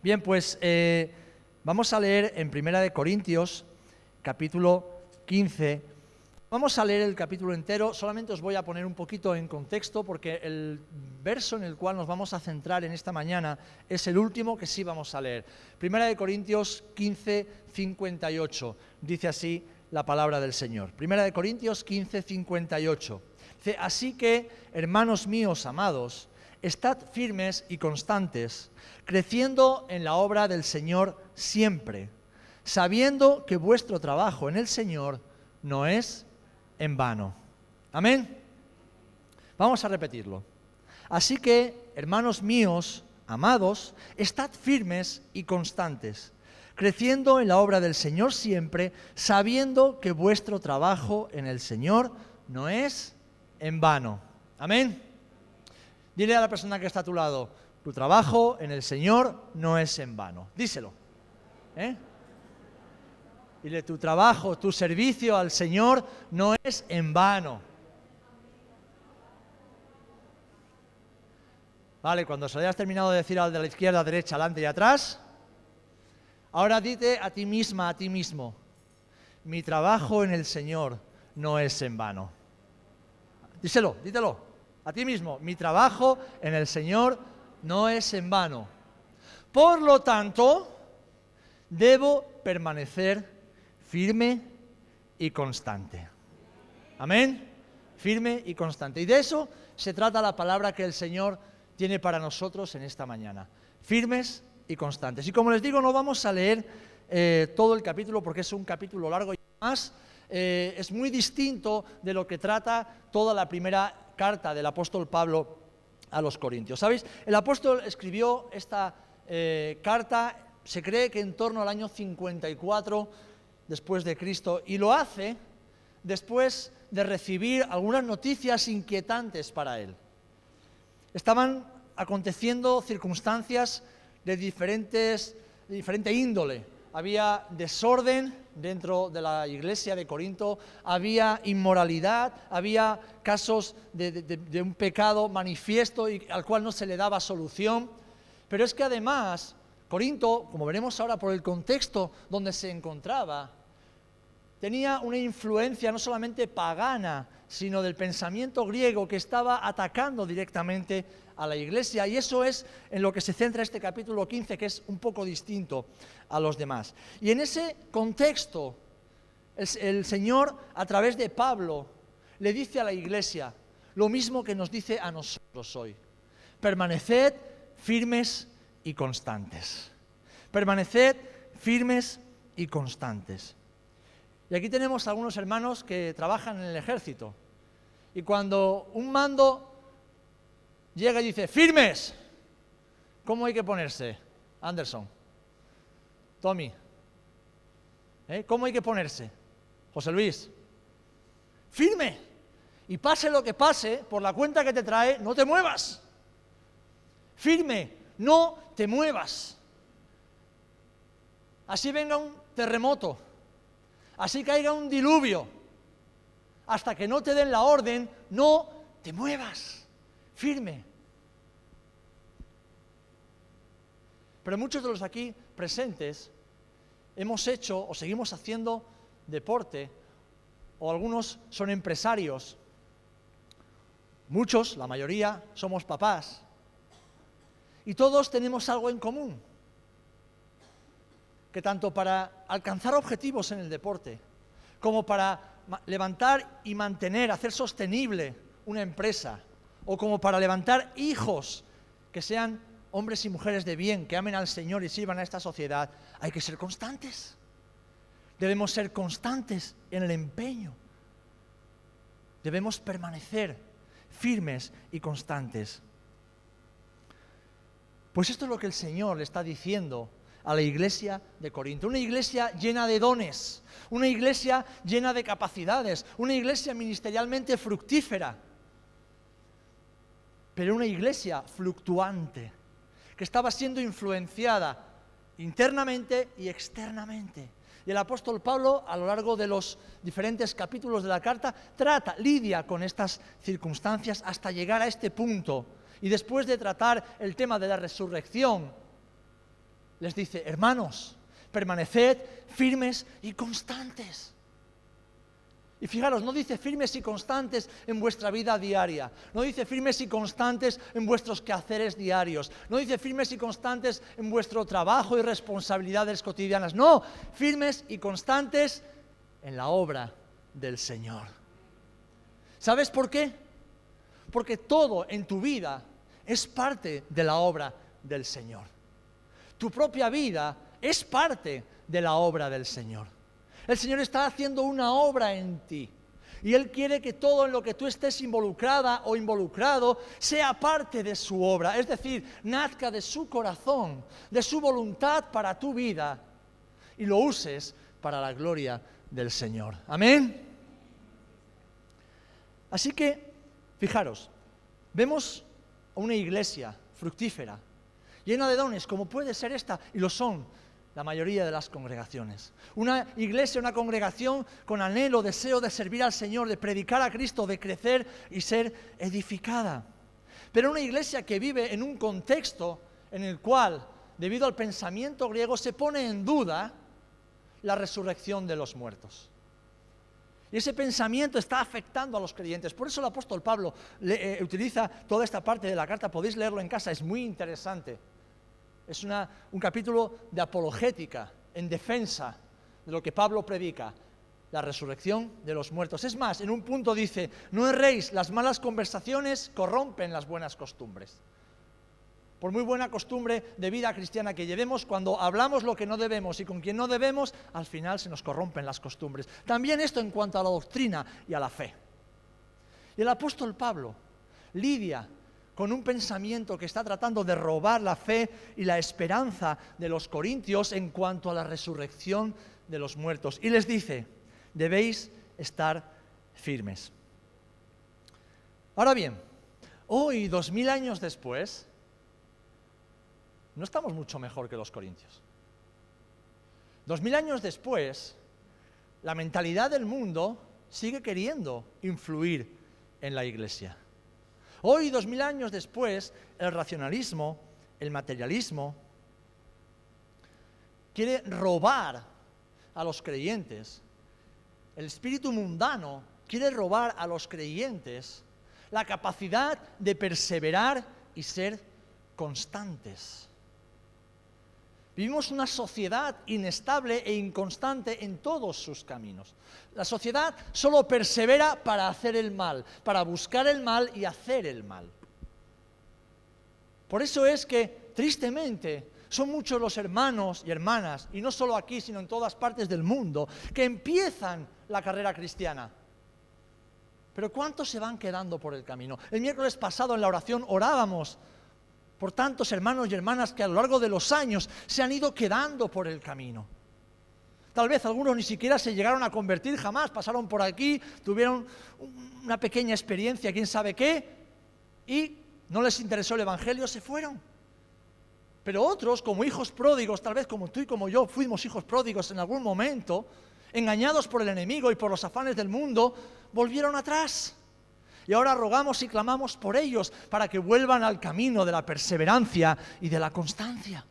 Bien, pues vamos a leer en Primera de Corintios, capítulo 15. Vamos a leer el capítulo entero, solamente os voy a poner un poquito en contexto porque el verso en el cual nos vamos a centrar en esta mañana es el último que sí vamos a leer. Primera de Corintios 15, 58, dice así la palabra del Señor. Primera de Corintios 15, 58. Dice, así que, hermanos míos amados, estad firmes y constantes, creciendo en la obra del Señor siempre, sabiendo que vuestro trabajo en el Señor no es en vano. Amén. Vamos a repetirlo. Así que, hermanos míos, amados, estad firmes y constantes, creciendo en la obra del Señor siempre, sabiendo que vuestro trabajo en el Señor no es en vano. Amén. Dile a la persona que está a tu lado, tu trabajo en el Señor no es en vano. Díselo. Dile, tu trabajo, tu servicio al Señor no es en vano. Vale, cuando se lo hayas terminado de decir al de la izquierda, derecha, adelante y atrás, ahora dite a ti misma, a ti mismo, mi trabajo en el Señor no es en vano. Díselo, dítelo. A ti mismo, mi trabajo en el Señor no es en vano. Por lo tanto, debo permanecer firme y constante. Amén. Firme y constante. Y de eso se trata la palabra que el Señor tiene para nosotros en esta mañana. Firmes y constantes. Y como les digo, no vamos a leer todo el capítulo porque es un capítulo largo y además es muy distinto de lo que trata toda la primera carta del apóstol Pablo a los Corintios. ¿Sabéis? El apóstol escribió esta carta, se cree que en torno al año 54 después de Cristo, y lo hace después de recibir algunas noticias inquietantes para él. Estaban aconteciendo circunstancias de diferente índole. Había desorden dentro de la iglesia de Corinto, había inmoralidad, había casos de un pecado manifiesto y al cual no se le daba solución. Pero es que además, Corinto, como veremos ahora por el contexto donde se encontraba, tenía una influencia no solamente pagana, sino del pensamiento griego que estaba atacando directamente a la iglesia, y eso es en lo que se centra este capítulo 15, que es un poco distinto a los demás. Y en ese contexto, el Señor, a través de Pablo, le dice a la iglesia lo mismo que nos dice a nosotros hoy: permaneced firmes y constantes. Permaneced firmes y constantes. Y aquí tenemos a algunos hermanos que trabajan en el ejército. Y cuando un mando llega y dice, ¡firmes! ¿Cómo hay que ponerse? Anderson, Tommy, ¿cómo hay que ponerse? José Luis, ¡firme! Y pase lo que pase, por la cuenta que te trae, no te muevas. Firme, no te muevas. Así venga un terremoto, así caiga un diluvio, hasta que no te den la orden, no te muevas, firme. Pero muchos de los aquí presentes hemos hecho o seguimos haciendo deporte, o algunos son empresarios, muchos, la mayoría, somos papás, y todos tenemos algo en común, que tanto para alcanzar objetivos en el deporte, como para levantar y mantener, hacer sostenible una empresa, o como para levantar hijos que sean hombres y mujeres de bien, que amen al Señor y sirvan a esta sociedad, hay que ser constantes. Debemos ser constantes en el empeño. Debemos permanecer firmes y constantes. Pues esto es lo que el Señor le está diciendo a la iglesia de Corinto, una iglesia llena de dones, una iglesia llena de capacidades, una iglesia ministerialmente fructífera, pero una iglesia fluctuante, que estaba siendo influenciada internamente y externamente. Y el apóstol Pablo, a lo largo de los diferentes capítulos de la carta, lidia con estas circunstancias hasta llegar a este punto. Y después de tratar el tema de la resurrección, les dice, hermanos, permaneced firmes y constantes. Y fijaros, no dice firmes y constantes en vuestra vida diaria, no dice firmes y constantes en vuestros quehaceres diarios, no dice firmes y constantes en vuestro trabajo y responsabilidades cotidianas, no, firmes y constantes en la obra del Señor. ¿Sabes por qué? Porque todo en tu vida es parte de la obra del Señor. Tu propia vida es parte de la obra del Señor. El Señor está haciendo una obra en ti y Él quiere que todo en lo que tú estés involucrada o involucrado sea parte de su obra, es decir, nazca de su corazón, de su voluntad para tu vida y lo uses para la gloria del Señor. Amén. Así que, fijaros, vemos a una iglesia fructífera, llena de dones, como puede ser esta, y lo son la mayoría de las congregaciones. Una iglesia, una congregación con anhelo, deseo de servir al Señor, de predicar a Cristo, de crecer y ser edificada. Pero una iglesia que vive en un contexto en el cual, debido al pensamiento griego, se pone en duda la resurrección de los muertos. Y ese pensamiento está afectando a los creyentes. Por eso el apóstol Pablo utiliza toda esta parte de la carta. Podéis leerlo en casa, es muy interesante. Es un capítulo de apologética, en defensa de lo que Pablo predica, la resurrección de los muertos. Es más, en un punto dice, no erréis, las malas conversaciones corrompen las buenas costumbres. Por muy buena costumbre de vida cristiana que llevemos, cuando hablamos lo que no debemos y con quien no debemos, al final se nos corrompen las costumbres. También esto en cuanto a la doctrina y a la fe. Y el apóstol Pablo lidia con un pensamiento que está tratando de robar la fe y la esperanza de los corintios en cuanto a la resurrección de los muertos. Y les dice, debéis estar firmes. Ahora bien, hoy, 2000 años después, no estamos mucho mejor que los corintios. 2000 años después, la mentalidad del mundo sigue queriendo influir en la iglesia. Hoy, 2000 años después, el racionalismo, el materialismo, quiere robar a los creyentes. El espíritu mundano quiere robar a los creyentes la capacidad de perseverar y ser constantes. Vivimos una sociedad inestable e inconstante en todos sus caminos. La sociedad solo persevera para hacer el mal, para buscar el mal y hacer el mal. Por eso es que, tristemente, son muchos los hermanos y hermanas, y no solo aquí, sino en todas partes del mundo, que empiezan la carrera cristiana. Pero ¿cuántos se van quedando por el camino? El miércoles pasado en la oración orábamos por tantos hermanos y hermanas que a lo largo de los años se han ido quedando por el camino. Tal vez algunos ni siquiera se llegaron a convertir jamás, pasaron por aquí, tuvieron una pequeña experiencia, quién sabe qué, y no les interesó el evangelio, se fueron. Pero otros, como hijos pródigos, tal vez como tú y como yo fuimos hijos pródigos en algún momento, engañados por el enemigo y por los afanes del mundo, volvieron atrás. Y ahora rogamos y clamamos por ellos para que vuelvan al camino de la perseverancia y de la constancia.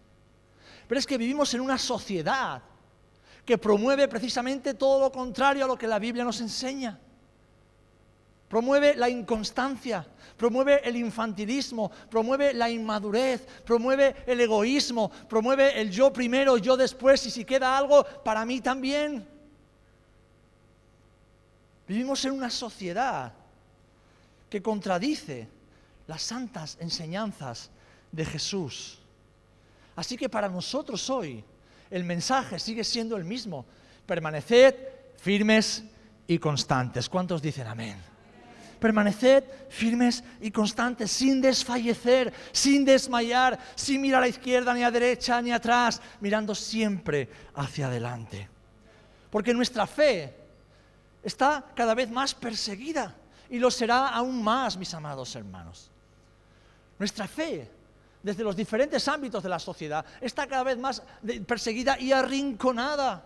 Pero es que vivimos en una sociedad que promueve precisamente todo lo contrario a lo que la Biblia nos enseña. Promueve la inconstancia, promueve el infantilismo, promueve la inmadurez, promueve el egoísmo, promueve el yo primero, yo después, y si queda algo, para mí también. Vivimos en una sociedad que contradice las santas enseñanzas de Jesús. Así que para nosotros hoy el mensaje sigue siendo el mismo: permaneced firmes y constantes. ¿Cuántos dicen amén? Permaneced firmes y constantes, sin desfallecer, sin desmayar, sin mirar a la izquierda ni a derecha ni atrás, mirando siempre hacia adelante. Porque nuestra fe está cada vez más perseguida. Y lo será aún más, mis amados hermanos. Nuestra fe, desde los diferentes ámbitos de la sociedad, está cada vez más perseguida y arrinconada.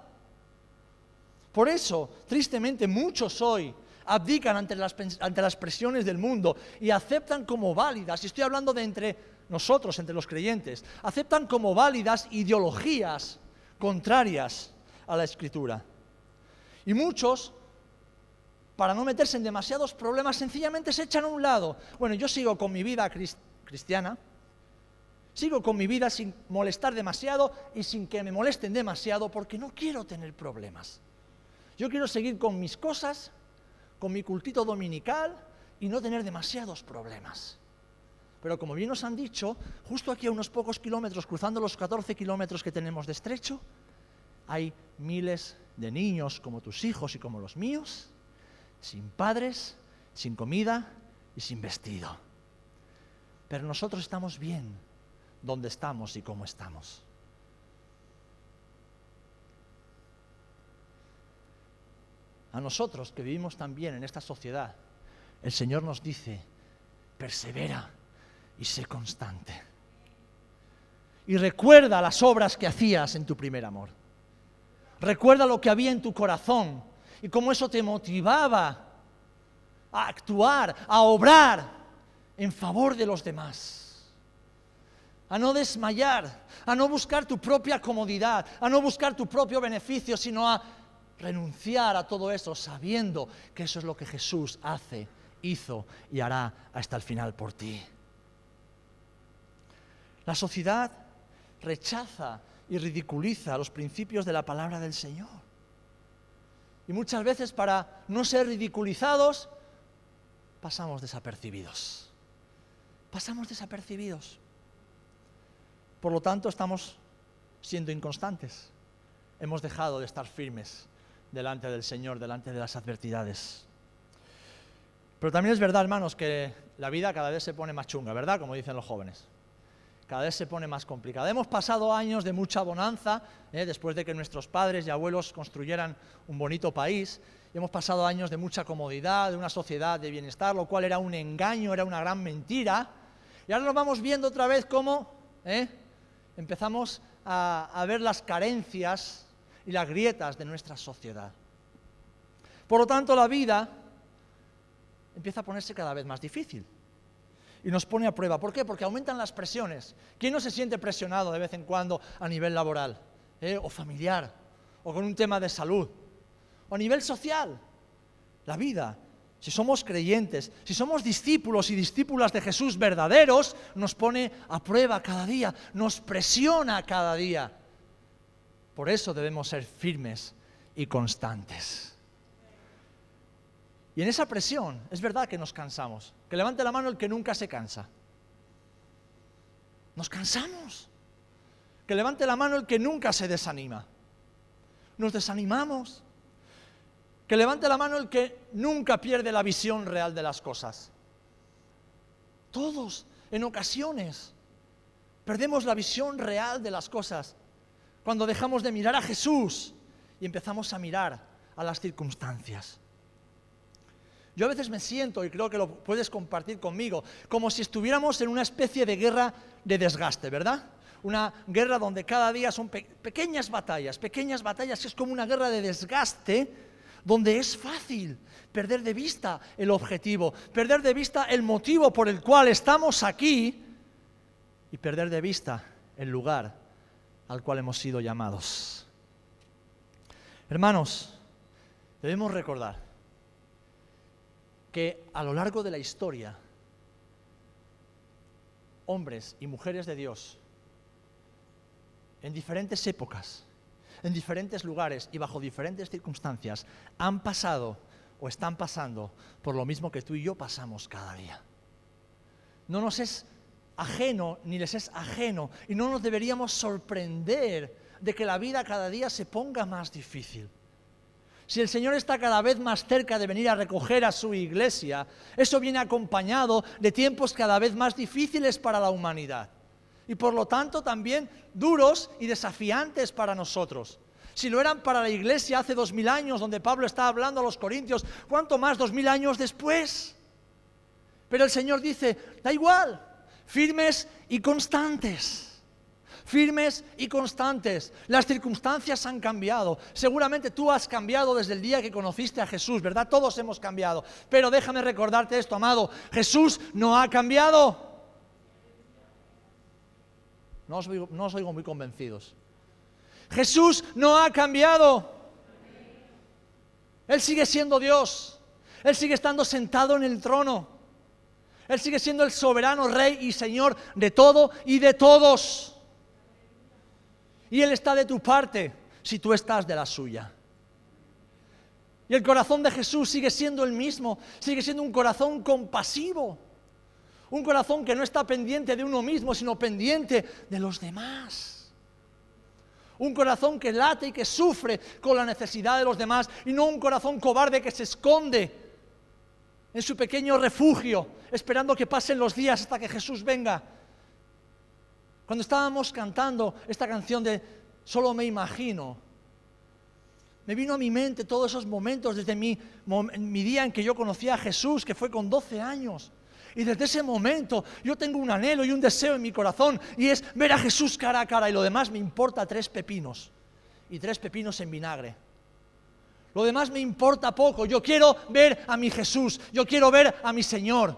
Por eso, tristemente, muchos hoy abdican ante las presiones del mundo y aceptan como válidas, y estoy hablando de entre nosotros, entre los creyentes, aceptan como válidas ideologías contrarias a la Escritura. Y muchos, para no meterse en demasiados problemas, sencillamente se echan a un lado. Bueno, yo sigo con mi vida cristiana, sigo con mi vida sin molestar demasiado y sin que me molesten demasiado, porque no quiero tener problemas. Yo quiero seguir con mis cosas, con mi cultito dominical y no tener demasiados problemas. Pero como bien nos han dicho, justo aquí a unos pocos kilómetros, cruzando los 14 kilómetros que tenemos de estrecho, hay miles de niños como tus hijos y como los míos, sin padres, sin comida y sin vestido. Pero nosotros estamos bien donde estamos y cómo estamos. A nosotros que vivimos también en esta sociedad, el Señor nos dice, persevera y sé constante. Y recuerda las obras que hacías en tu primer amor. Recuerda lo que había en tu corazón y cómo eso te motivaba a actuar, a obrar en favor de los demás. A no desmayar, a no buscar tu propia comodidad, a no buscar tu propio beneficio, sino a renunciar a todo eso sabiendo que eso es lo que Jesús hace, hizo y hará hasta el final por ti. La sociedad rechaza y ridiculiza los principios de la palabra del Señor. Y muchas veces para no ser ridiculizados, pasamos desapercibidos. Pasamos desapercibidos. Por lo tanto, estamos siendo inconstantes. Hemos dejado de estar firmes delante del Señor, delante de las adversidades. Pero también es verdad, hermanos, que la vida cada vez se pone más chunga, ¿verdad? Como dicen los jóvenes. Cada vez se pone más complicada. Hemos pasado años de mucha bonanza, después de que nuestros padres y abuelos construyeran un bonito país. Y hemos pasado años de mucha comodidad, de una sociedad de bienestar, lo cual era un engaño, era una gran mentira. Y ahora nos vamos viendo otra vez cómo empezamos a ver las carencias y las grietas de nuestra sociedad. Por lo tanto, la vida empieza a ponerse cada vez más difícil. Y nos pone a prueba. ¿Por qué? Porque aumentan las presiones. ¿Quién no se siente presionado de vez en cuando a nivel laboral? O familiar, o con un tema de salud, o a nivel social. La vida, si somos creyentes, si somos discípulos y discípulas de Jesús verdaderos, nos pone a prueba cada día, nos presiona cada día. Por eso debemos ser firmes y constantes. Y en esa presión, es verdad que nos cansamos. Que levante la mano el que nunca se cansa. Nos cansamos. Que levante la mano el que nunca se desanima. Nos desanimamos. Que levante la mano el que nunca pierde la visión real de las cosas. Todos, en ocasiones, perdemos la visión real de las cosas cuando dejamos de mirar a Jesús y empezamos a mirar a las circunstancias. Yo a veces me siento, y creo que lo puedes compartir conmigo, como si estuviéramos en una especie de guerra de desgaste, ¿verdad? Una guerra donde cada día son pequeñas batallas, que es como una guerra de desgaste, donde es fácil perder de vista el objetivo, perder de vista el motivo por el cual estamos aquí y perder de vista el lugar al cual hemos sido llamados. Hermanos, debemos recordar que a lo largo de la historia, hombres y mujeres de Dios, en diferentes épocas, en diferentes lugares y bajo diferentes circunstancias, han pasado o están pasando por lo mismo que tú y yo pasamos cada día. No nos es ajeno, ni les es ajeno, y no nos deberíamos sorprender de que la vida cada día se ponga más difícil. Si el Señor está cada vez más cerca de venir a recoger a su iglesia, eso viene acompañado de tiempos cada vez más difíciles para la humanidad. Y por lo tanto también duros y desafiantes para nosotros. Si lo eran para la iglesia hace 2000 años, donde Pablo está hablando a los corintios, ¿cuánto más 2000 años después? Pero el Señor dice, da igual, firmes y constantes. Firmes y constantes. Las circunstancias han cambiado. Seguramente tú has cambiado desde el día que conociste a Jesús, ¿verdad? Todos hemos cambiado. Pero déjame recordarte esto, amado. Jesús no ha cambiado. No os oigo muy convencidos. Jesús no ha cambiado. Él sigue siendo Dios. Él sigue estando sentado en el trono. Él sigue siendo el soberano Rey y Señor de todo y de todos. Y Él está de tu parte si tú estás de la suya. Y el corazón de Jesús sigue siendo el mismo. Sigue siendo un corazón compasivo. Un corazón que no está pendiente de uno mismo, sino pendiente de los demás. Un corazón que late y que sufre con la necesidad de los demás, y no un corazón cobarde que se esconde en su pequeño refugio, esperando que pasen los días hasta que Jesús venga. Cuando estábamos cantando esta canción de Solo me imagino, me vino a mi mente todos esos momentos desde mi día en que yo conocí a Jesús, que fue con 12 años. Y desde ese momento yo tengo un anhelo y un deseo en mi corazón, y es ver a Jesús cara a cara, y lo demás me importa 3 pepinos, y 3 pepinos en vinagre. Lo demás me importa poco. Yo quiero ver a mi Jesús, yo quiero ver a mi Señor,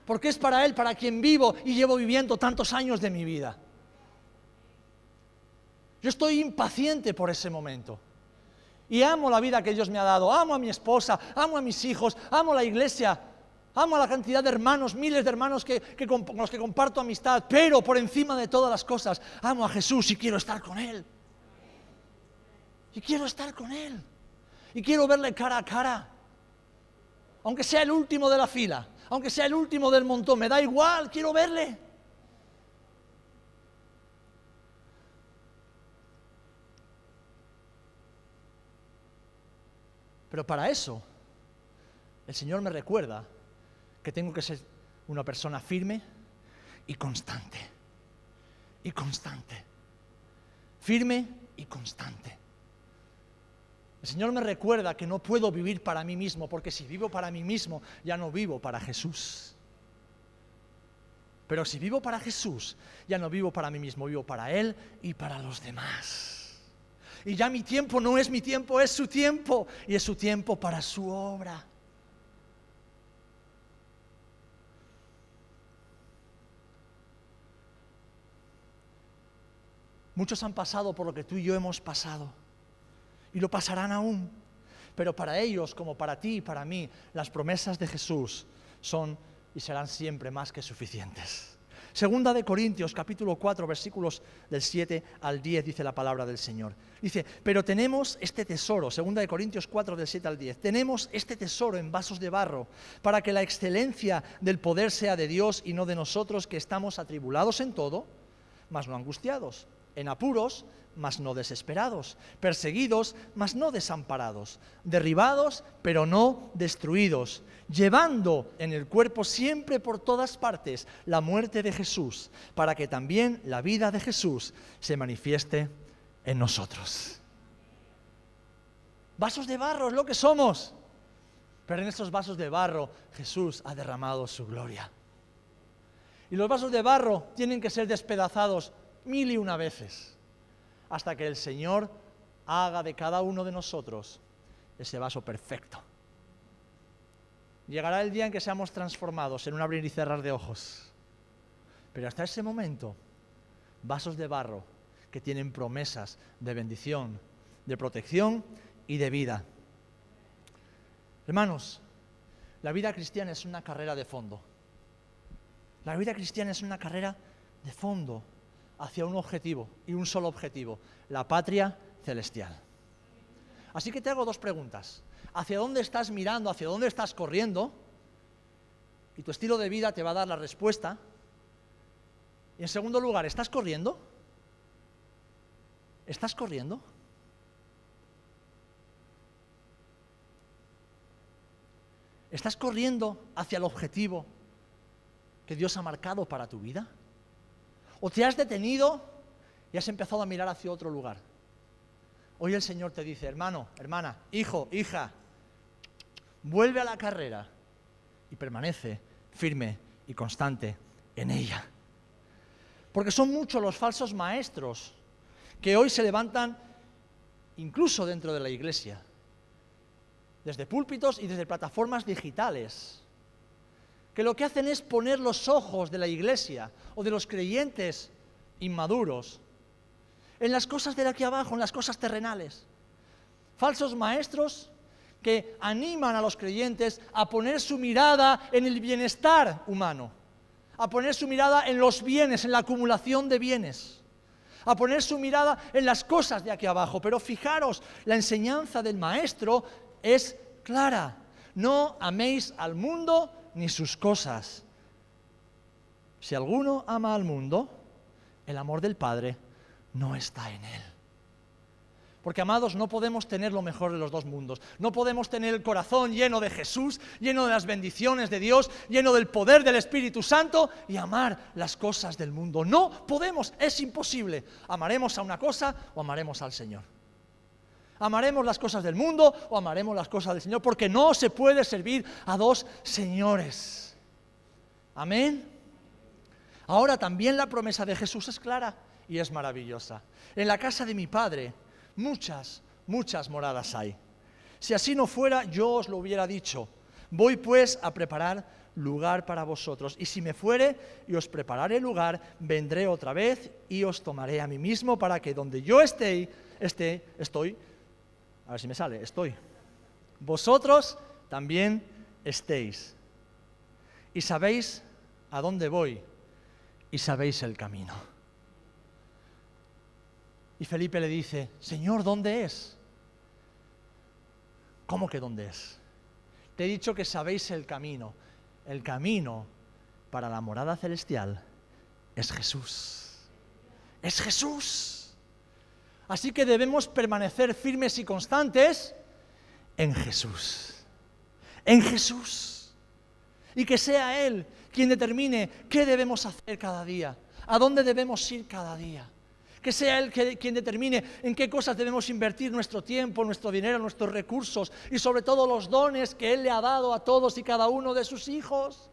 porque es para Él, para quien vivo y llevo viviendo tantos años de mi vida. Yo estoy impaciente por ese momento. Y amo la vida que Dios me ha dado, amo a mi esposa, amo a mis hijos, amo la iglesia. Amo a la cantidad de hermanos, miles de hermanos con los que comparto amistad, pero por encima de todas las cosas, amo a Jesús y quiero estar con Él. Y quiero estar con Él. Y quiero verle cara a cara. Aunque sea el último de la fila, aunque sea el último del montón, me da igual, quiero verle. Pero para eso, el Señor me recuerda que tengo que ser una persona firme y constante. Y constante. Firme y constante. El Señor me recuerda que no puedo vivir para mí mismo, porque si vivo para mí mismo, ya no vivo para Jesús. Pero si vivo para Jesús, ya no vivo para mí mismo, vivo para Él y para los demás. Y ya mi tiempo no es mi tiempo, es su tiempo, y es su tiempo para su obra. Muchos han pasado por lo que tú y yo hemos pasado, y lo pasarán aún, pero para ellos, como para ti y para mí, las promesas de Jesús son y serán siempre más que suficientes. Segunda de Corintios, capítulo 4, versículos del 7 al 10, dice la palabra del Señor. Dice, pero tenemos este tesoro, segunda de Corintios 4, del 7 al 10, tenemos este tesoro en vasos de barro, para que la excelencia del poder sea de Dios y no de nosotros, que estamos atribulados en todo, mas no angustiados, en apuros, mas no desesperados, perseguidos, mas no desamparados, derribados, pero no destruidos, llevando en el cuerpo siempre por todas partes la muerte de Jesús, para que también la vida de Jesús se manifieste en nosotros. Vasos de barro es lo que somos, pero en estos vasos de barro Jesús ha derramado su gloria. Y los vasos de barro tienen que ser despedazados 1001 veces, hasta que el Señor haga de cada uno de nosotros ese vaso perfecto. Llegará el día en que seamos transformados en un abrir y cerrar de ojos, pero hasta ese momento, vasos de barro que tienen promesas de bendición, de protección y de vida. Hermanos, la vida cristiana es una carrera de fondo. La vida cristiana es una carrera de fondo hacia un objetivo, y un solo objetivo, la patria celestial. Así que te hago 2 preguntas. ¿Hacia dónde estás mirando? ¿Hacia dónde estás corriendo? Y tu estilo de vida te va a dar la respuesta. Y en segundo lugar, ¿estás corriendo? ¿Estás corriendo? ¿Estás corriendo hacia el objetivo que Dios ha marcado para tu vida? ¿O te has detenido y has empezado a mirar hacia otro lugar? Hoy el Señor te dice, hermano, hermana, hijo, hija, vuelve a la carrera y permanece firme y constante en ella. Porque son muchos los falsos maestros que hoy se levantan incluso dentro de la iglesia, desde púlpitos y desde plataformas digitales, que lo que hacen es poner los ojos de la iglesia o de los creyentes inmaduros, en las cosas de aquí abajo, en las cosas terrenales. Falsos maestros que animan a los creyentes a poner su mirada en el bienestar humano, a poner su mirada en los bienes, en la acumulación de bienes, a poner su mirada en las cosas de aquí abajo. Pero fijaros, la enseñanza del maestro es clara: no améis al mundo ni sus cosas. Si alguno ama al mundo, el amor del Padre no está en él. Porque, amados, no podemos tener lo mejor de los dos mundos. No podemos tener el corazón lleno de Jesús, lleno de las bendiciones de Dios, lleno del poder del Espíritu Santo y amar las cosas del mundo. No podemos, es imposible. Amaremos a una cosa o amaremos al Señor. Amaremos las cosas del mundo o amaremos las cosas del Señor, porque no se puede servir a dos señores. Amén. Ahora también la promesa de Jesús es clara y es maravillosa. En la casa de mi Padre muchas moradas hay. Si así no fuera, yo os lo hubiera dicho. Voy pues a preparar lugar para vosotros. Y si me fuere y os prepararé lugar, vendré otra vez y os tomaré a mí mismo, para que donde yo estoy, a ver si me sale, vosotros también estéis. Y sabéis a dónde voy y sabéis el camino. Y Felipe le dice: Señor, ¿dónde es? ¿Cómo que dónde es? Te he dicho que sabéis el camino. El camino para la morada celestial es Jesús. Es Jesús. Así que debemos permanecer firmes y constantes en Jesús. En Jesús. Y que sea Él quien determine qué debemos hacer cada día, a dónde debemos ir cada día. Que sea Él quien determine en qué cosas debemos invertir nuestro tiempo, nuestro dinero, nuestros recursos y sobre todo los dones que Él le ha dado a todos y cada uno de sus hijos,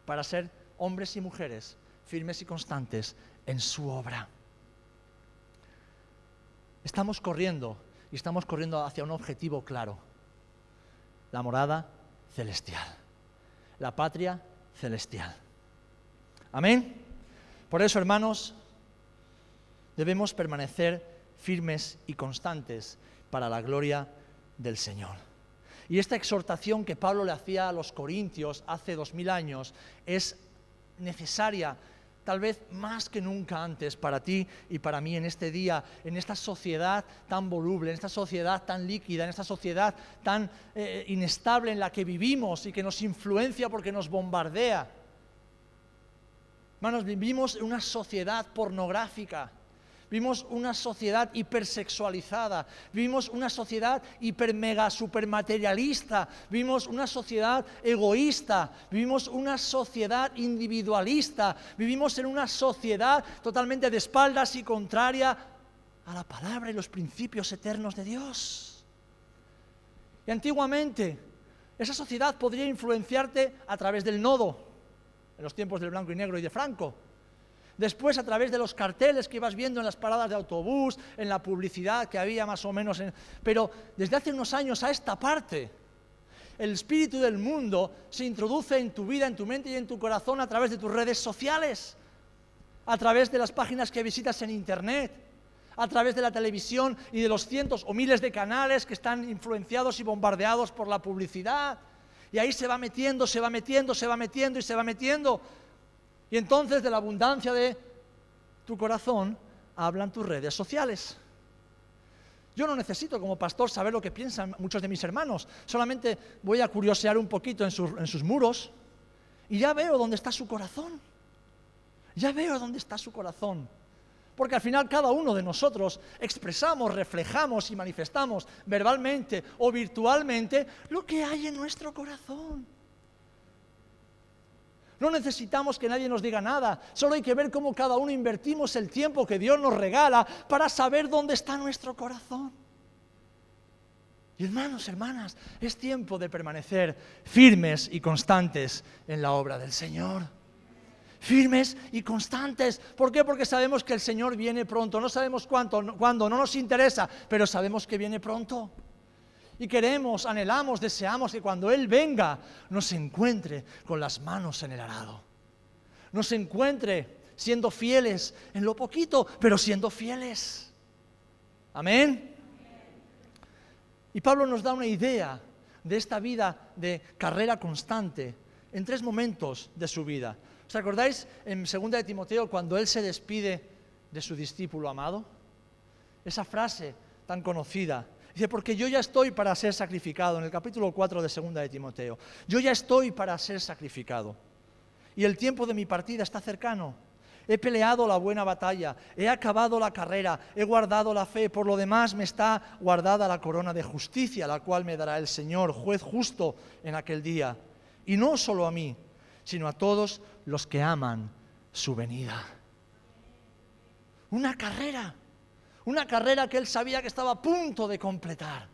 para ser hombres y mujeres firmes y constantes en su obra. Estamos corriendo hacia un objetivo claro: la morada celestial, la patria celestial. Amén. Por eso, hermanos, debemos permanecer firmes y constantes para la gloria del Señor. Y esta exhortación que Pablo le hacía a los corintios hace 2000 años es necesaria, tal vez más que nunca antes, para ti y para mí en este día, en esta sociedad tan voluble, en esta sociedad tan líquida, en esta sociedad tan inestable en la que vivimos y que nos influencia porque nos bombardea. Hermanos, vivimos en una sociedad pornográfica. Vivimos una sociedad hipersexualizada, vivimos una sociedad hiper mega supermaterialista, vivimos una sociedad egoísta, vivimos una sociedad individualista, vivimos en una sociedad totalmente de espaldas y contraria a la palabra y los principios eternos de Dios. Y antiguamente esa sociedad podría influenciarte a través del nodo, en los tiempos del blanco y negro y de Franco. Después, a través de los carteles que ibas viendo en las paradas de autobús, en la publicidad que había más o menos. Pero desde hace unos años a esta parte, el espíritu del mundo se introduce en tu vida, en tu mente y en tu corazón a través de tus redes sociales, a través de las páginas que visitas en Internet, a través de la televisión y de los cientos o miles de canales que están influenciados y bombardeados por la publicidad. Y ahí se va metiendo. Y entonces de la abundancia de tu corazón hablan tus redes sociales. Yo no necesito como pastor saber lo que piensan muchos de mis hermanos. Solamente voy a curiosear un poquito en sus muros y ya veo dónde está su corazón. Porque al final cada uno de nosotros expresamos, reflejamos y manifestamos verbalmente o virtualmente lo que hay en nuestro corazón. No necesitamos que nadie nos diga nada, solo hay que ver cómo cada uno invertimos el tiempo que Dios nos regala para saber dónde está nuestro corazón. Y hermanos, hermanas, es tiempo de permanecer firmes y constantes en la obra del Señor. Firmes y constantes. ¿Por qué? Porque sabemos que el Señor viene pronto. No sabemos cuándo, no nos interesa, pero sabemos que viene pronto. Y queremos, anhelamos, deseamos que cuando Él venga nos encuentre con las manos en el arado. Nos encuentre siendo fieles en lo poquito, pero siendo fieles. Amén. Y Pablo nos da una idea de esta vida de carrera constante en 3 momentos de su vida. ¿Os acordáis en 2 de Timoteo cuando él se despide de su discípulo amado? Esa frase tan conocida. Dice, porque yo ya estoy para ser sacrificado, en el capítulo 4 de 2 de Timoteo. Yo ya estoy para ser sacrificado. Y el tiempo de mi partida está cercano. He peleado la buena batalla, he acabado la carrera, he guardado la fe. Por lo demás me está guardada la corona de justicia, la cual me dará el Señor, juez justo en aquel día. Y no solo a mí, sino a todos los que aman su venida. Una carrera que él sabía que estaba a punto de completar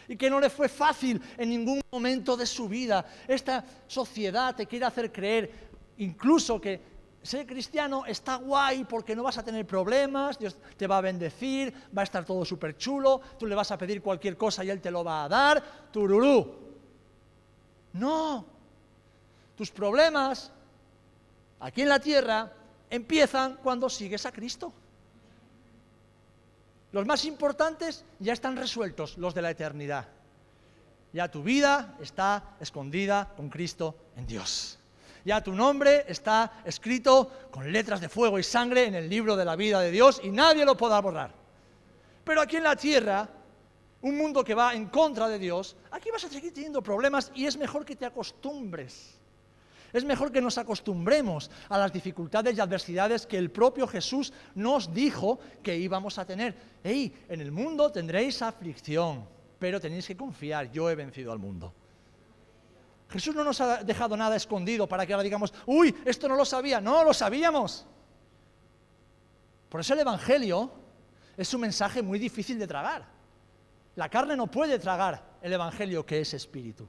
y que no le fue fácil en ningún momento de su vida. Esta sociedad te quiere hacer creer incluso que ser cristiano está guay porque no vas a tener problemas, Dios te va a bendecir, va a estar todo súper chulo, tú le vas a pedir cualquier cosa y Él te lo va a dar, tururú. No, tus problemas aquí en la tierra empiezan cuando sigues a Cristo. Los más importantes ya están resueltos, los de la eternidad. Ya tu vida está escondida con Cristo en Dios. Ya tu nombre está escrito con letras de fuego y sangre en el libro de la vida de Dios y nadie lo podrá borrar. Pero aquí en la tierra, un mundo que va en contra de Dios, aquí vas a seguir teniendo problemas y es mejor que te acostumbres. Es mejor que nos acostumbremos a las dificultades y adversidades que el propio Jesús nos dijo que íbamos a tener. En el mundo tendréis aflicción, pero tenéis que confiar, yo he vencido al mundo. Jesús no nos ha dejado nada escondido para que ahora digamos, uy, esto no lo sabía. No, lo sabíamos. Por eso el Evangelio es un mensaje muy difícil de tragar. La carne no puede tragar el Evangelio que es espíritu.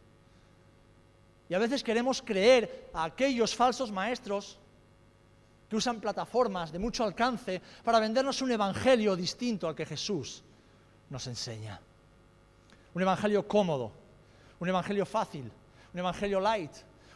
Y a veces queremos creer a aquellos falsos maestros que usan plataformas de mucho alcance para vendernos un evangelio distinto al que Jesús nos enseña. Un evangelio cómodo, un evangelio fácil, un evangelio light,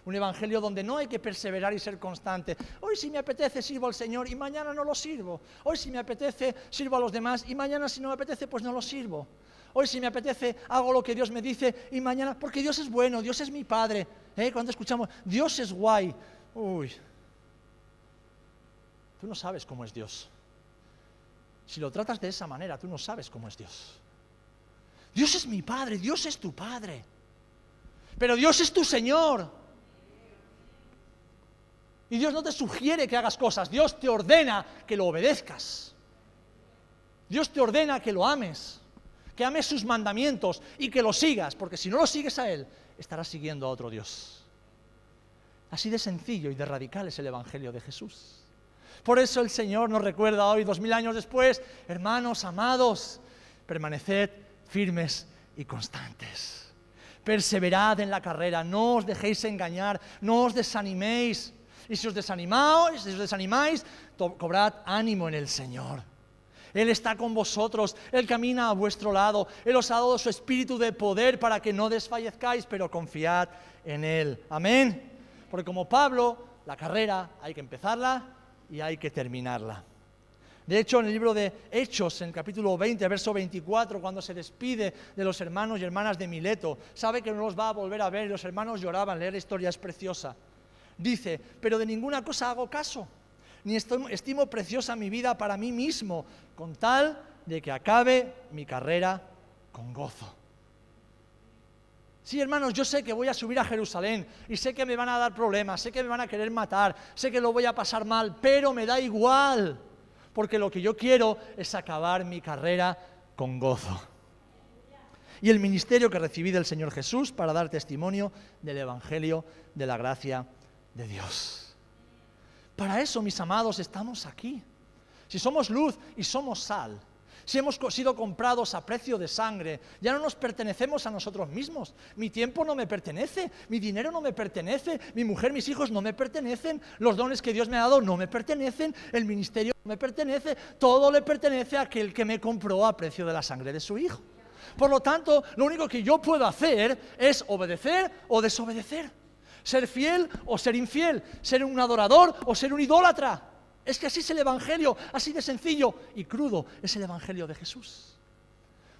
un evangelio donde no hay que perseverar y ser constante. Hoy si me apetece sirvo al Señor y mañana no lo sirvo. Hoy si me apetece sirvo a los demás y mañana si no me apetece pues no lo sirvo. Hoy si me apetece hago lo que Dios me dice y mañana, porque Dios es bueno, Dios es mi Padre. Cuando escuchamos, Dios es guay. Uy, tú no sabes cómo es Dios. Si lo tratas de esa manera, tú no sabes cómo es Dios. Dios es mi Padre, Dios es tu Padre. Pero Dios es tu Señor. Y Dios no te sugiere que hagas cosas, Dios te ordena que lo obedezcas. Dios te ordena que lo ames, que ames sus mandamientos y que lo sigas, porque si no lo sigues a Él, estarás siguiendo a otro Dios. Así de sencillo y de radical es el Evangelio de Jesús. Por eso el Señor nos recuerda hoy, 2000 años después, hermanos amados, permaneced firmes y constantes. Perseverad en la carrera, no os dejéis engañar, no os desaniméis. Y si os desanimáis, cobrad ánimo en el Señor. Él está con vosotros, Él camina a vuestro lado, Él os ha dado su espíritu de poder para que no desfallezcáis, pero confiad en Él. Amén. Porque como Pablo, la carrera hay que empezarla y hay que terminarla. De hecho, en el libro de Hechos, en el capítulo 20, verso 24, cuando se despide de los hermanos y hermanas de Mileto, sabe que no los va a volver a ver y los hermanos lloraban. Leer la historia es preciosa. Dice, pero de ninguna cosa hago caso, ni estimo preciosa mi vida para mí mismo, con tal de que acabe mi carrera con gozo. Sí, hermanos, yo sé que voy a subir a Jerusalén y sé que me van a dar problemas, sé que me van a querer matar, sé que lo voy a pasar mal, pero me da igual, porque lo que yo quiero es acabar mi carrera con gozo. Y el ministerio que recibí del Señor Jesús para dar testimonio del Evangelio de la gracia de Dios. Para eso, mis amados, estamos aquí. Si somos luz y somos sal, si hemos sido comprados a precio de sangre, ya no nos pertenecemos a nosotros mismos. Mi tiempo no me pertenece, mi dinero no me pertenece, mi mujer, mis hijos no me pertenecen, los dones que Dios me ha dado no me pertenecen, el ministerio no me pertenece, todo le pertenece a aquel que me compró a precio de la sangre de su Hijo. Por lo tanto, lo único que yo puedo hacer es obedecer o desobedecer. Ser fiel o ser infiel, ser un adorador o ser un idólatra. Es que así es el Evangelio, así de sencillo y crudo es el Evangelio de Jesús.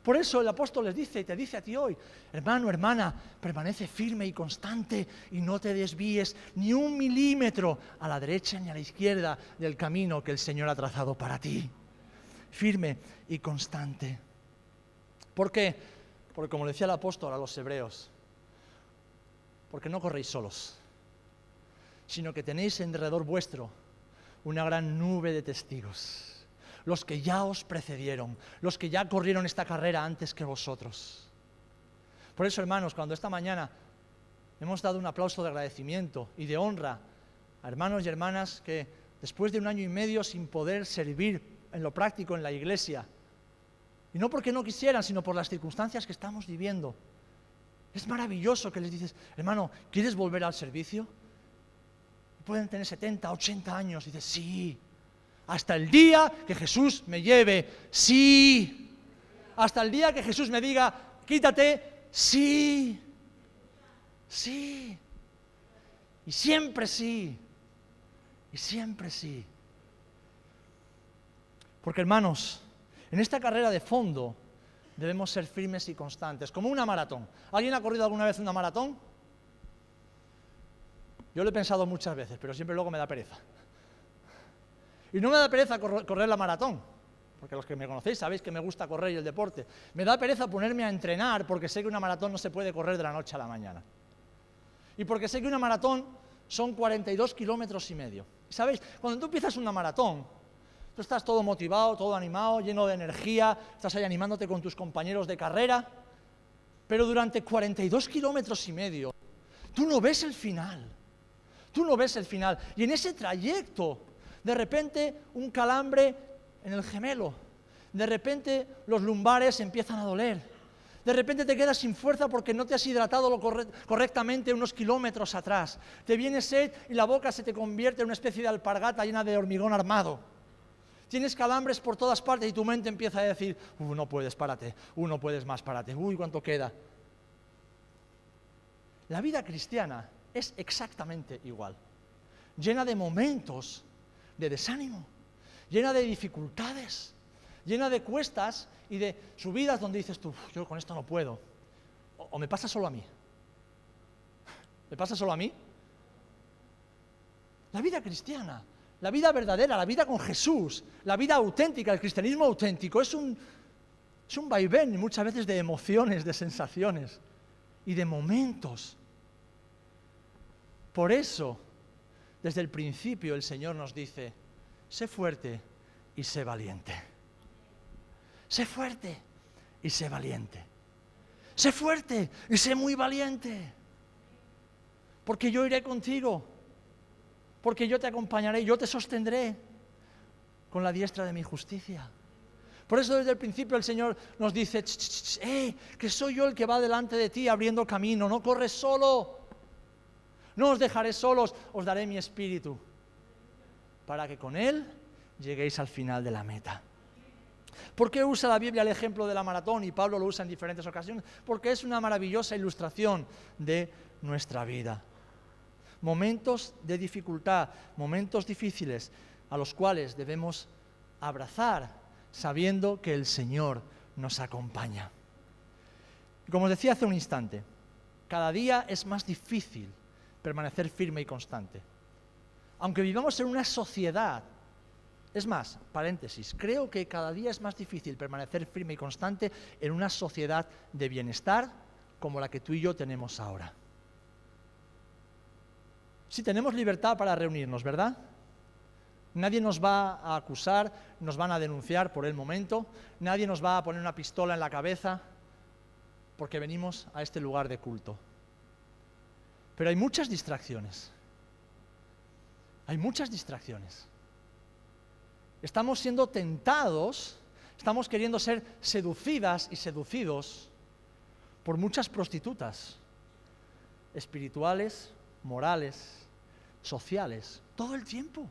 Por eso el apóstol les dice y te dice a ti hoy, hermano, hermana, permanece firme y constante y no te desvíes ni un milímetro a la derecha ni a la izquierda del camino que el Señor ha trazado para ti. Firme y constante. ¿Por qué? Porque como decía el apóstol a los hebreos, porque no corréis solos, sino que tenéis en derredor vuestro una gran nube de testigos. Los que ya os precedieron, los que ya corrieron esta carrera antes que vosotros. Por eso, hermanos, cuando esta mañana hemos dado un aplauso de agradecimiento y de honra a hermanos y hermanas que después de 1 año y medio sin poder servir en lo práctico en la iglesia, y no porque no quisieran, sino por las circunstancias que estamos viviendo, es maravilloso que les dices, hermano, ¿quieres volver al servicio? Pueden tener 70, 80 años, y dices, sí. Hasta el día que Jesús me lleve, sí. Hasta el día que Jesús me diga, quítate, sí. Sí. Y siempre sí. Y siempre sí. Porque, hermanos, en esta carrera de fondo debemos ser firmes y constantes, como una maratón. ¿Alguien ha corrido alguna vez una maratón? Yo lo he pensado muchas veces, pero siempre luego me da pereza. Y no me da pereza correr la maratón, porque los que me conocéis sabéis que me gusta correr y el deporte. Me da pereza ponerme a entrenar porque sé que una maratón no se puede correr de la noche a la mañana. Y porque sé que una maratón son 42 kilómetros y medio. Y sabéis, cuando tú empiezas una maratón, tú estás todo motivado, todo animado, lleno de energía, estás ahí animándote con tus compañeros de carrera, pero durante 42 kilómetros y medio, tú no ves el final. Tú no ves el final. Y en ese trayecto, de repente, un calambre en el gemelo. De repente, los lumbares empiezan a doler. De repente te quedas sin fuerza porque no te has hidratado correctamente unos kilómetros atrás. Te viene sed y la boca se te convierte en una especie de alpargata llena de hormigón armado. Tienes calambres por todas partes y tu mente empieza a decir, no puedes, párate. No puedes más, párate. ¿Cuánto queda? La vida cristiana es exactamente igual. Llena de momentos de desánimo, llena de dificultades, llena de cuestas y de subidas donde dices tú, yo con esto no puedo. O me pasa solo a mí. ¿Me pasa solo a mí? La vida cristiana, la vida verdadera, la vida con Jesús, la vida auténtica, el cristianismo auténtico, es un vaivén muchas veces de emociones, de sensaciones y de momentos. Por eso, desde el principio el Señor nos dice, sé fuerte y sé valiente. Sé fuerte y sé valiente. Sé fuerte y sé muy valiente. Porque yo iré contigo. Porque yo te acompañaré, yo te sostendré con la diestra de mi justicia. Por eso desde el principio el Señor nos dice, que soy yo el que va delante de ti abriendo camino, no corres solo. No os dejaré solos, os daré mi espíritu, para que con él lleguéis al final de la meta. ¿Por qué usa la Biblia el ejemplo de la maratón? Y Pablo lo usa en diferentes ocasiones. Porque es una maravillosa ilustración de nuestra vida. Momentos de dificultad, momentos difíciles, a los cuales debemos abrazar, sabiendo que el Señor nos acompaña. Y como os decía hace un instante, cada día es más difícil permanecer firme y constante. Aunque vivamos en una sociedad, es más, paréntesis, creo que cada día es más difícil permanecer firme y constante en una sociedad de bienestar como la que tú y yo tenemos ahora. Sí, tenemos libertad para reunirnos, ¿verdad? Nadie nos va a acusar, nos van a denunciar por el momento, nadie nos va a poner una pistola en la cabeza porque venimos a este lugar de culto. Pero hay muchas distracciones. Hay muchas distracciones. Estamos siendo tentados, estamos queriendo ser seducidas y seducidos por muchas prostitutas espirituales, morales, sociales, todo el tiempo.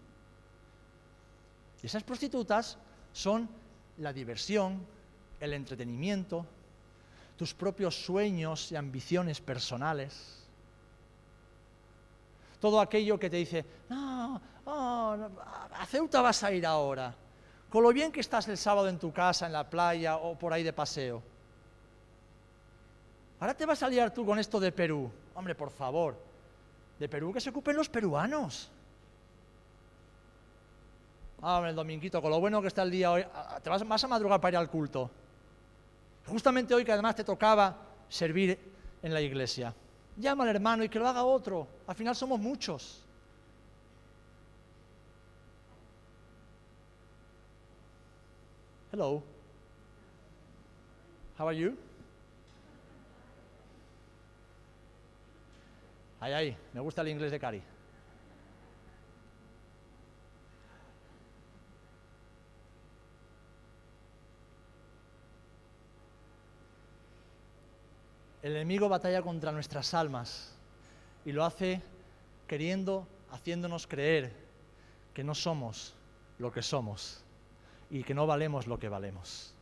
Y esas prostitutas son la diversión, el entretenimiento, tus propios sueños y ambiciones personales. Todo aquello que te dice, no, Oh, a Ceuta vas a ir ahora, con lo bien que estás el sábado en tu casa, en la playa o por ahí de paseo. Ahora te vas a liar tú con esto de Perú. Hombre, por favor, de Perú que se ocupen los peruanos. Hombre, el dominguito, con lo bueno que está el día hoy, te vas a madrugar para ir al culto. Justamente hoy que además te tocaba servir en la iglesia. Llama al hermano y que lo haga otro. Al final somos muchos. Hello. How are you? Ay, me gusta el inglés de Cari. El enemigo batalla contra nuestras almas y lo hace haciéndonos creer que no somos lo que somos y que no valemos lo que valemos.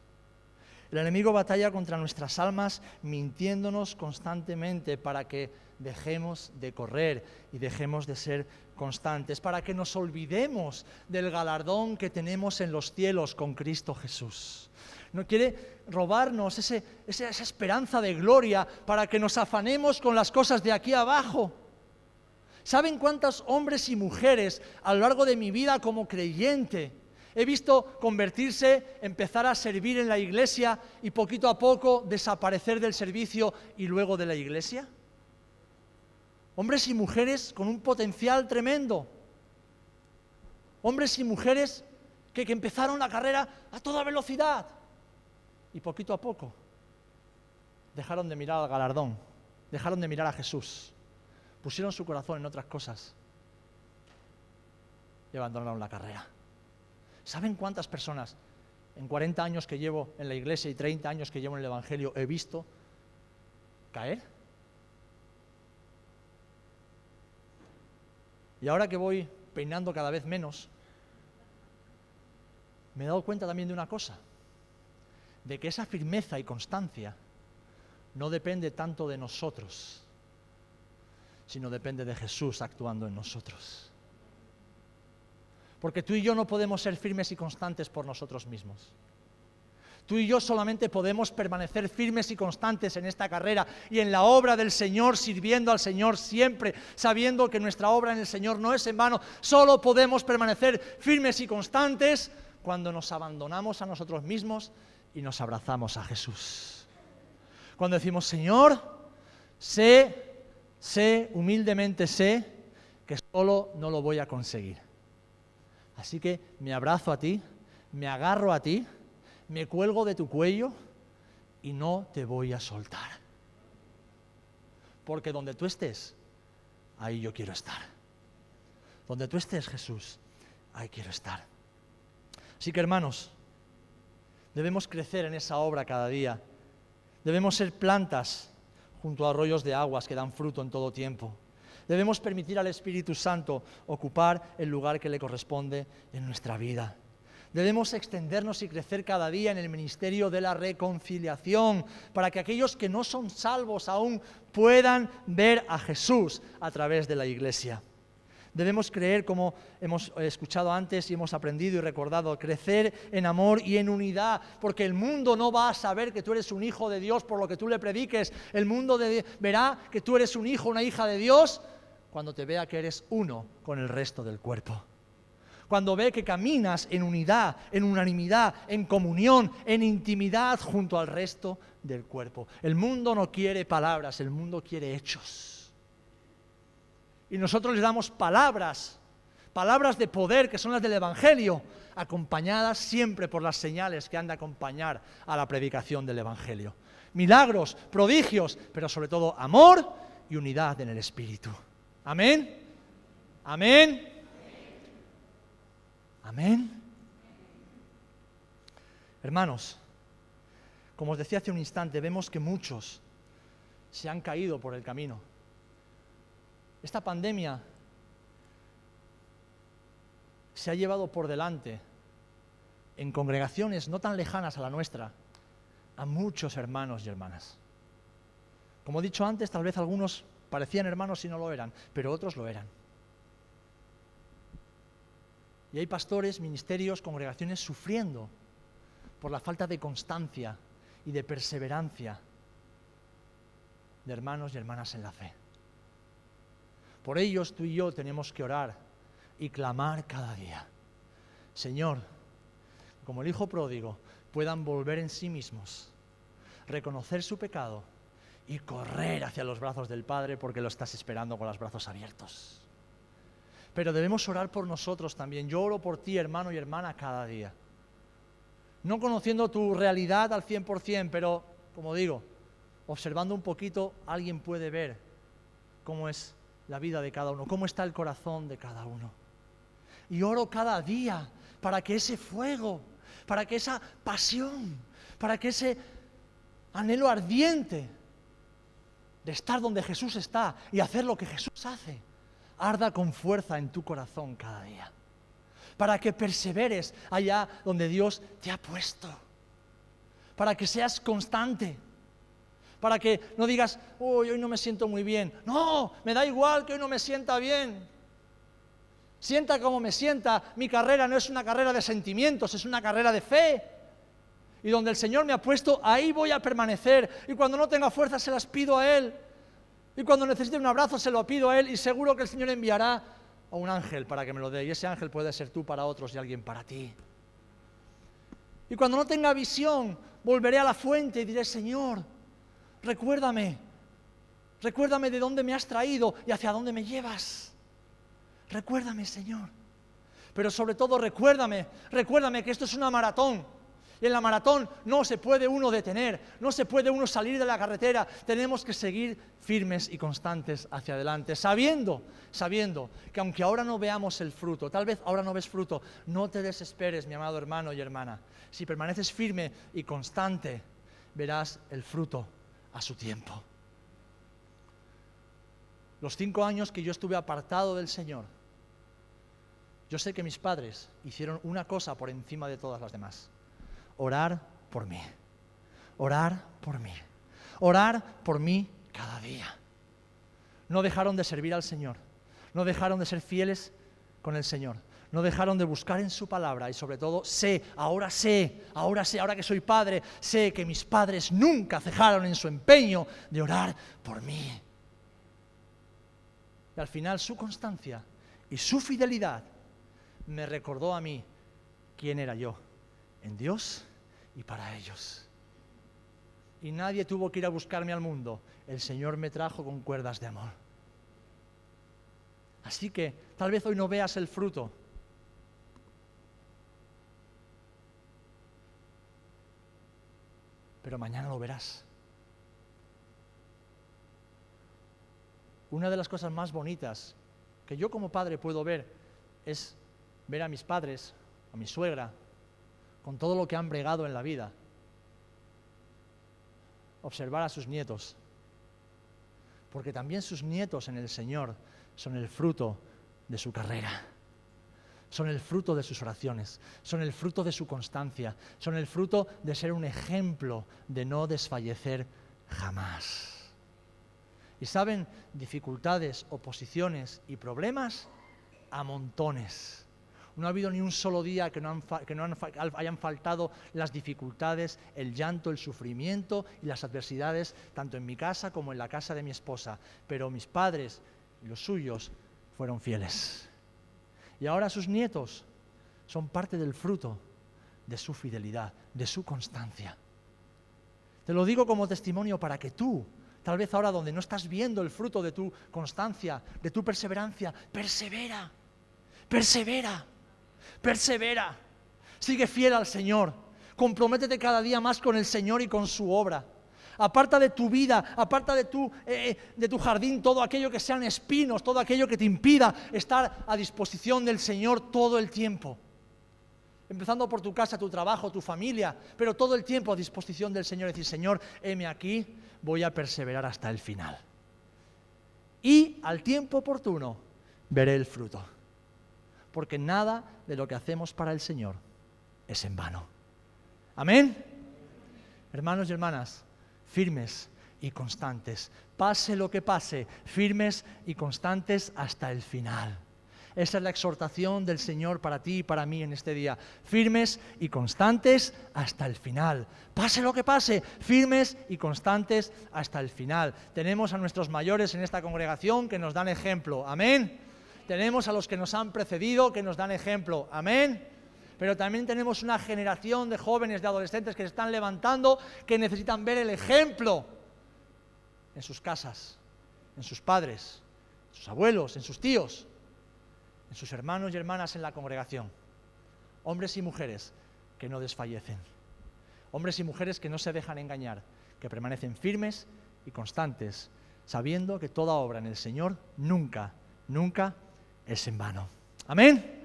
El enemigo batalla contra nuestras almas mintiéndonos constantemente para que dejemos de correr y dejemos de ser constantes, para que nos olvidemos del galardón que tenemos en los cielos con Cristo Jesús. No quiere robarnos esa esperanza de gloria para que nos afanemos con las cosas de aquí abajo. ¿Saben cuántos hombres y mujeres a lo largo de mi vida como creyente he visto convertirse, empezar a servir en la iglesia y poquito a poco desaparecer del servicio y luego de la iglesia? Hombres y mujeres con un potencial tremendo. Hombres y mujeres que empezaron la carrera a toda velocidad y poquito a poco dejaron de mirar al galardón, dejaron de mirar a Jesús, pusieron su corazón en otras cosas y abandonaron la carrera. ¿Saben cuántas personas en 40 años que llevo en la iglesia y 30 años que llevo en el Evangelio he visto caer? Y ahora que voy peinando cada vez menos, me he dado cuenta también de una cosa, de que esa firmeza y constancia no depende tanto de nosotros, sino depende de Jesús actuando en nosotros. Porque tú y yo no podemos ser firmes y constantes por nosotros mismos. Tú y yo solamente podemos permanecer firmes y constantes en esta carrera y en la obra del Señor, sirviendo al Señor siempre, sabiendo que nuestra obra en el Señor no es en vano. Solo podemos permanecer firmes y constantes cuando nos abandonamos a nosotros mismos y nos abrazamos a Jesús. Cuando decimos, Señor, humildemente sé que solo no lo voy a conseguir. Así que me abrazo a ti, me agarro a ti, me cuelgo de tu cuello y no te voy a soltar. Porque donde tú estés, ahí yo quiero estar. Donde tú estés, Jesús, ahí quiero estar. Así que, hermanos, debemos crecer en esa obra cada día. Debemos ser plantas junto a arroyos de aguas que dan fruto en todo tiempo. Debemos permitir al Espíritu Santo ocupar el lugar que le corresponde en nuestra vida. Debemos extendernos y crecer cada día en el ministerio de la reconciliación para que aquellos que no son salvos aún puedan ver a Jesús a través de la iglesia. Debemos creer, como hemos escuchado antes y hemos aprendido y recordado, crecer en amor y en unidad, porque el mundo no va a saber que tú eres un hijo de Dios por lo que tú le prediques. El mundo verá que tú eres un hijo, una hija de Dios, cuando te vea que eres uno con el resto del cuerpo. Cuando ve que caminas en unidad, en unanimidad, en comunión, en intimidad junto al resto del cuerpo. El mundo no quiere palabras, el mundo quiere hechos. Y nosotros les damos palabras de poder que son las del Evangelio, acompañadas siempre por las señales que han de acompañar a la predicación del Evangelio. Milagros, prodigios, pero sobre todo amor y unidad en el Espíritu. Amén. Amén. Amén. Hermanos, como os decía hace un instante, vemos que muchos se han caído por el camino. Esta pandemia se ha llevado por delante, en congregaciones no tan lejanas a la nuestra, a muchos hermanos y hermanas. Como he dicho antes, tal vez algunos parecían hermanos y no lo eran, pero otros lo eran. Y hay pastores, ministerios, congregaciones sufriendo por la falta de constancia y de perseverancia de hermanos y hermanas en la fe. Por ellos tú y yo tenemos que orar y clamar cada día. Señor, como el hijo pródigo, puedan volver en sí mismos, reconocer su pecado y correr hacia los brazos del Padre porque lo estás esperando con los brazos abiertos. Pero debemos orar por nosotros también. Yo oro por ti, hermano y hermana, cada día. No conociendo tu realidad al 100%, pero, como digo, observando un poquito, alguien puede ver cómo es la vida de cada uno, cómo está el corazón de cada uno. Y oro cada día para que ese fuego, para que esa pasión, para que ese anhelo ardiente de estar donde Jesús está y hacer lo que Jesús hace, arda con fuerza en tu corazón cada día, para que perseveres allá donde Dios te ha puesto, para que seas constante, para que no digas, hoy no me siento muy bien. No, me da igual que hoy no me sienta bien. Sienta como me sienta, mi carrera no es una carrera de sentimientos, es una carrera de fe. Y donde el Señor me ha puesto, ahí voy a permanecer. Y cuando no tenga fuerza se las pido a Él. Y cuando necesite un abrazo se lo pido a Él y seguro que el Señor enviará a un ángel para que me lo dé. Y ese ángel puede ser tú para otros y alguien para ti. Y cuando no tenga visión, volveré a la fuente y diré, Señor, recuérdame de dónde me has traído y hacia dónde me llevas. Recuérdame, Señor. Pero sobre todo recuérdame que esto es una maratón. Y en la maratón no se puede uno detener, no se puede uno salir de la carretera. Tenemos que seguir firmes y constantes hacia adelante, sabiendo que aunque ahora no veamos el fruto, tal vez ahora no ves fruto, no te desesperes, mi amado hermano y hermana. Si permaneces firme y constante, verás el fruto a su tiempo. Los 5 años que yo estuve apartado del Señor, yo sé que mis padres hicieron una cosa por encima de todas las demás: orar por mí, orar por mí, orar por mí cada día. No dejaron de servir al Señor, no dejaron de ser fieles con el Señor, no dejaron de buscar en su palabra y sobre todo ahora que soy padre, sé que mis padres nunca cejaron en su empeño de orar por mí. Y al final su constancia y su fidelidad me recordó a mí quién era yo en Dios y para ellos. Y nadie tuvo que ir a buscarme al mundo. El Señor me trajo con cuerdas de amor. Así que tal vez hoy no veas el fruto, pero mañana lo verás. Una de las cosas más bonitas que yo como padre puedo ver es ver a mis padres, a mi suegra, con todo lo que han bregado en la vida, observar a sus nietos, porque también sus nietos en el Señor son el fruto de su carrera, son el fruto de sus oraciones, son el fruto de su constancia, son el fruto de ser un ejemplo de no desfallecer jamás. Y saben, dificultades, oposiciones y problemas a montones. No ha habido ni un solo día que no hayan faltado las dificultades, el llanto, el sufrimiento y las adversidades, tanto en mi casa como en la casa de mi esposa. Pero mis padres y los suyos fueron fieles. Y ahora sus nietos son parte del fruto de su fidelidad, de su constancia. Te lo digo como testimonio para que tú, tal vez ahora donde no estás viendo el fruto de tu constancia, de tu perseverancia, persevera. Sigue fiel al Señor. Comprométete cada día más con el Señor y con su obra. Aparta de tu vida, aparta de tu jardín todo aquello que sean espinos, todo aquello que te impida estar a disposición del Señor todo el tiempo. Empezando por tu casa, tu trabajo, tu familia, pero todo el tiempo a disposición del Señor. Decir, Señor, heme aquí, voy a perseverar hasta el final. Y al tiempo oportuno veré el fruto. Porque nada de lo que hacemos para el Señor es en vano. ¿Amén? Hermanos y hermanas, firmes y constantes. Pase lo que pase, firmes y constantes hasta el final. Esa es la exhortación del Señor para ti y para mí en este día. Firmes y constantes hasta el final. Pase lo que pase, firmes y constantes hasta el final. Tenemos a nuestros mayores en esta congregación que nos dan ejemplo. Amén. Tenemos a los que nos han precedido que nos dan ejemplo. Amén. Pero también tenemos una generación de jóvenes, de adolescentes que se están levantando, que necesitan ver el ejemplo en sus casas, en sus padres, en sus abuelos, en sus tíos, en sus hermanos y hermanas en la congregación. Hombres y mujeres que no desfallecen. Hombres y mujeres que no se dejan engañar, que permanecen firmes y constantes, sabiendo que toda obra en el Señor nunca es en vano. Amén.